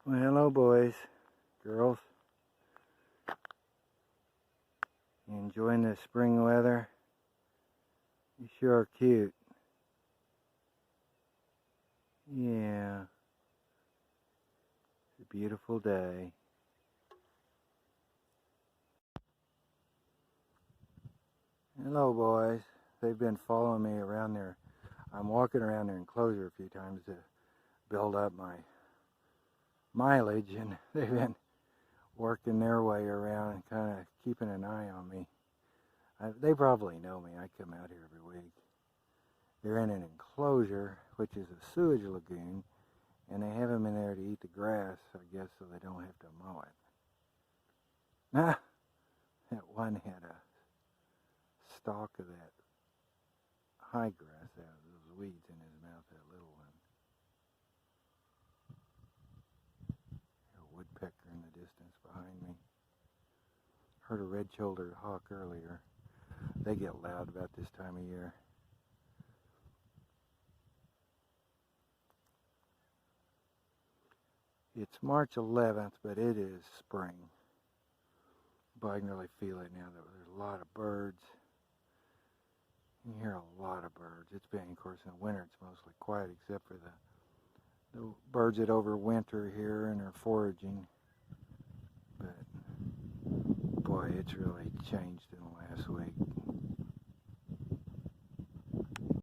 Well, hello, boys, girls. You enjoying the spring weather? You sure are cute. Yeah, it's a beautiful day. Hello, boys. They've been following me around there. I'm walking around their enclosure a few times to build up my mileage, and they've been working their way around and kind of keeping an eye on me. They probably know me. I come out here every week. They're in an enclosure, which is a sewage lagoon, and they have them in there to eat the grass, I guess, so they don't have to mow it. Ah, that one had a stalk of that high grass, those weeds in his mouth, that little one. A woodpecker in the distance behind me. Heard a red-shouldered hawk earlier. They get loud about this time of year. It's March 11th, but it is spring. But I can really feel it now. There's a lot of birds. You hear a lot of birds. It's been, of course, in the winter it's mostly quiet except for the birds that overwinter here and are foraging. But boy, it's really changed in the last week.